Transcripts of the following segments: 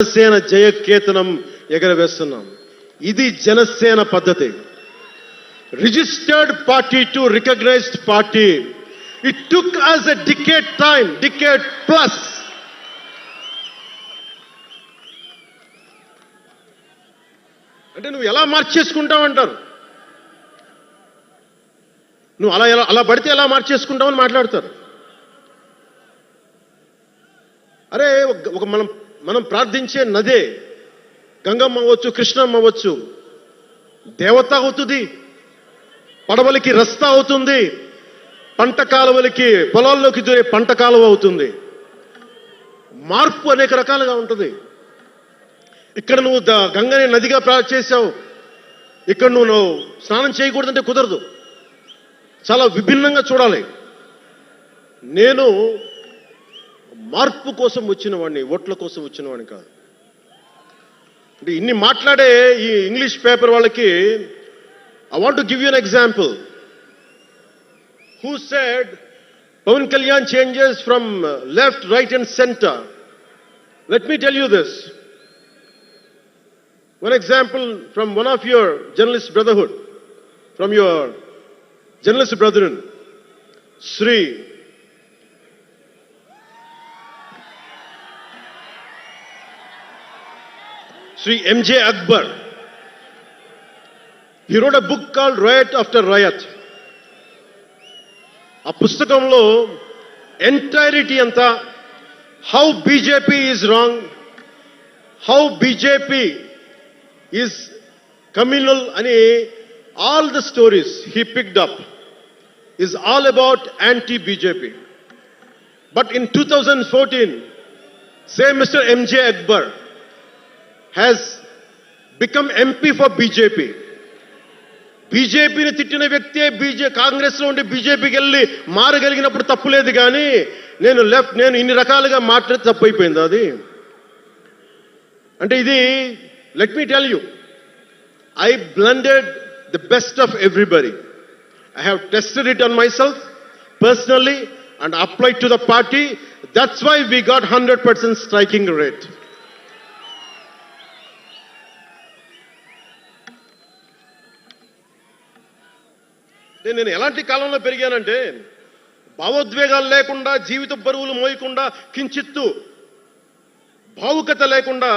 జనసేన జయకేతనం ఎగరవేస్తున్నాం. ఇది జనసేన పద్ధతి. Registered party to recognised party. It took us a decade plus. అంటే నువ్వు ఎలా మార్చేసుకుంటావంటారు. నువ్వు అలా పడితే ఎలా మార్చేసుకుంటావని మాట్లాడతారు. అరే ఒక మనం ప్రార్థించే నదే గంగమ్మ అవ్వచ్చు, కృష్ణమ్మ అవ్వచ్చు, దేవత అవుతుంది, పడవలకి రస్తా అవుతుంది, పంట కాలువలకి పొలాల్లోకి దూరే పంట కాలువ అవుతుంది. మార్పు అనేక రకాలుగా ఉంటుంది. ఇక్కడ నువ్వు గంగని నదిగా చేసావు, ఇక్కడ నువ్వు స్నానం చేయకూడదంటే కుదరదు. చాలా విభిన్నంగా చూడాలి. నేను మార్పు కోసం వచ్చిన వాడిని, ఓట్ల కోసం వచ్చిన వాడిని కాదు. అంటే ఇన్ని మాట్లాడే ఈ ఇంగ్లీష్ పేపర్ వాళ్ళకి I want to give you an example. Who said Pawan Kalyan changes from left, right and centre? Let me tell you this. One example from one of your journalist brotherhood, from your journalist brethren, Sri M.J. Akbar. He wrote a book called Riot After Riot. ఆ పుస్తకంలో entirety అంతా how BJP is wrong, how BJP is communal అని all the stories he picked up is all about anti-BJP. But in 2014, same Mr. M.J. Akbar has become MP for BJP. బీజేపీని తిట్టిన వ్యక్తే కాంగ్రెస్లో ఉండి బీజేపీకి వెళ్ళి మారగలిగినప్పుడు తప్పులేదు, కానీ నేను ఇన్ని రకాలుగా మాట్లాడితే తప్పు అయిపోయింది అది. అంటే ఇది, let me tell you, I blended the best of everybody. I have tested it on myself personally and applied to the party. That's why we got 100% striking rate. నేను ఎలాంటి కాలంలో పెరిగానంటే, భావోద్వేగాలు లేకుండా, జీవిత బరువులు మోయకుండా, కించిత్తు భావుకత లేకుండా,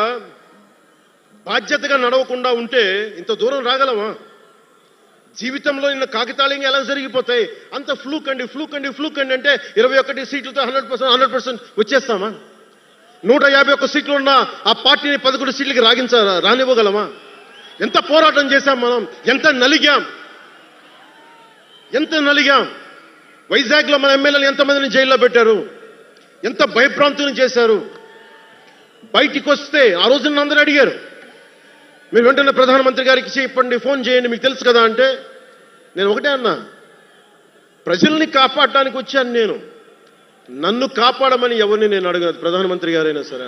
బాధ్యతగా నడవకుండా ఉంటే ఇంత దూరం రాగలమా? జీవితంలో నిన్న కాగితాళంగా ఎలా జరిగిపోతాయి? అంత ఫ్లూక్ అండి అంటే 21 సీట్లతో 100% వచ్చేస్తామా? 151 సీట్లు ఉన్న ఆ పార్టీని 11 సీట్లకి రానివ్వగలమా? ఎంత పోరాటం చేశాం మనం, ఎంత నలిగాం. వైజాగ్లో మన ఎమ్మెల్యేలు ఎంతమందిని జైల్లో పెట్టారు, ఎంత భయభ్రాంతులను చేశారు. బయటికి వస్తే ఆ రోజు అందరూ అడిగారు, మీరు వెంటనే ప్రధానమంత్రి గారికి చెప్పండి, ఫోన్ చేయండి, మీకు తెలుసు కదా అంటే, నేను ఒకటే అన్నా, ప్రజల్ని కాపాడటానికి వచ్చాను నేను, నన్ను కాపాడమని ఎవరిని నేను అడగదు, ప్రధానమంత్రి గారైనా సరే.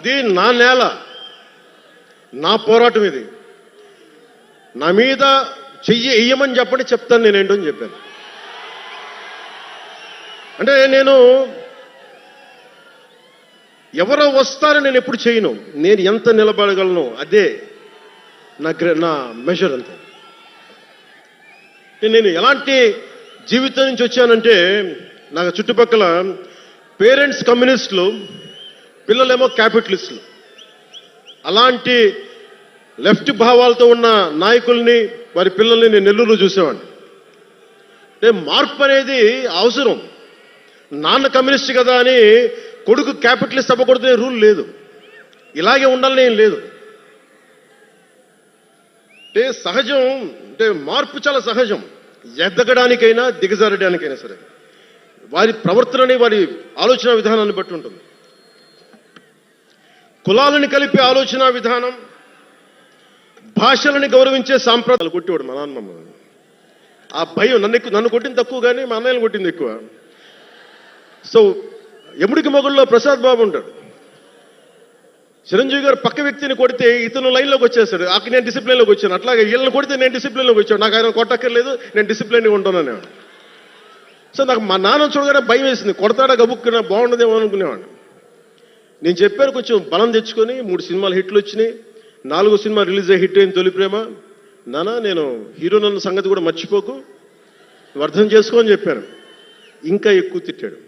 ఇది నా నేల, నా పోరాటం ఇది. నా మీద చెయ్యి వెయ్యమని చెప్పండి, చెప్తాను నేనేంటో అని చెప్పాను. అంటే నేను ఎవరో వస్తారని నేను ఎప్పుడు చేయను, నేను ఎంత నిలబడగలను అదే నా మెజర్ అంతే. నేను ఎలాంటి జీవితం నుంచి వచ్చానంటే, నాకు చుట్టుపక్కల పేరెంట్స్ కమ్యూనిస్టులు, పిల్లలేమో క్యాపిటలిస్టులు. అలాంటి లెఫ్ట్ భావాలతో ఉన్న నాయకుల్ని, వారి పిల్లల్ని నేను నెల్లూరులో చూసేవాడిని. అంటే మార్పు అనేది అవసరం. నాన్న కమ్యూనిస్ట్ కదా అని కొడుకు క్యాపిటలిస్ట్ అవ్వకూడదనే రూల్ లేదు, ఇలాగే ఉండాలని ఏం లేదు. అంటే సహజం, అంటే మార్పు చాలా సహజం, ఎదగడానికైనా దిగజారడానికైనా సరే. వారి ప్రవర్తనని, వారి ఆలోచన విధానాన్ని బట్టి ఉంటుంది. కులాలను కలిపే ఆలోచన విధానం, భాషలని గౌరవించే సాంప్రదాయాలు. కొట్టేవాడు మా నాన్నమ్మ. ఆ భయం, నన్ను కొట్టింది తక్కువ, కానీ మా అన్నయ్యను కొట్టింది ఎక్కువ. సో ఎముడికి మొగుళ్ళలో ప్రసాద్ బాబు ఉంటాడు. చిరంజీవి గారు పక్క వ్యక్తిని కొడితే ఇతను లైన్లోకి వచ్చేస్తాడు, అక్కడ నేను డిసిప్లిన్లోకి వచ్చాను. అట్లాగే వీళ్ళని కొడితే నేను డిసిప్లిన్లోకి వచ్చాను. నాకు ఆయన కొట్టక్కర్లేదు, నేను డిసిప్లిన్గా ఉంటాను. సో నాకు మా నాన్న చూడగానే భయం వేసింది, కొడతాడా గబుక్కున బాగుండదేమో అనుకునేవాడిని. నేను చెప్పాను కొంచెం బలం తెచ్చుకొని 3 సినిమాలు హిట్లు వచ్చినాయి, 4వ సినిమా రిలీజ్ అయ్యి హిట్ అయిన తొలి ప్రేమ. నానా నేను హీరోనన్న సంగతి కూడా మర్చిపోకు, నువ్వు అర్థం చేసుకో అని చెప్పాను. ఇంకా ఎక్కువ తిట్టాడు.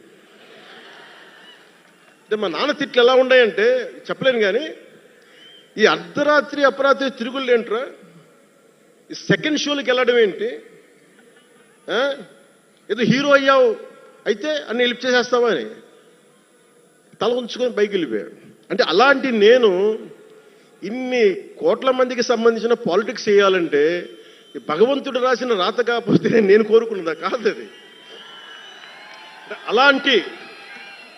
అంటే మా నాన్న తిట్లు ఎలా ఉన్నాయంటే చెప్పలేను, కానీ ఈ అర్ధరాత్రి అపరాత్రి తిరుగుళ్ళు ఏంట్రా, ఈ సెకండ్ షోలకి వెళ్ళడం ఏంటి, ఏదో హీరో అయ్యావు అయితే అన్ని లిఫ్ట్ చేసేస్తావా అని తల ఉంచుకొని పైకి వెళ్ళిపోయాడు. అంటే అలాంటి నేను ఇన్ని కోట్ల మందికి సంబంధించిన పాలిటిక్స్ చేయాలంటే భగవంతుడు రాసిన రాత కాకపోతే నేను కోరుకున్నదా కాదు అది.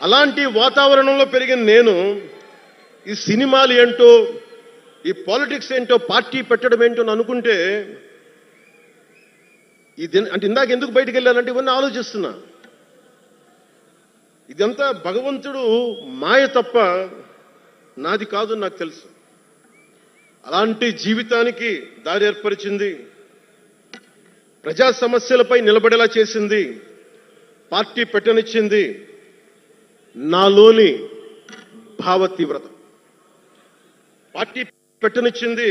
అలాంటి వాతావరణంలో పెరిగిన నేను ఈ సినిమాలు ఏంటో, ఈ పాలిటిక్స్ ఏంటో, పార్టీ పెట్టడం ఏంటో అని అనుకుంటే అంటే ఇందాక ఎందుకు బయటికి వెళ్ళానంటే ఇవన్నీ ఆలోచిస్తున్నా. ఇదంతా భగవంతుడు మాయ తప్ప నాది కాదు నాకు తెలుసు. అలాంటి జీవితానికి దారి ఏర్పరిచింది, ప్రజా సమస్యలపై నిలబడేలా చేసింది, పార్టీ పెట్టనిచ్చింది నాలోని భావ తీవ్రత. పార్టీ పెట్టనిచ్చింది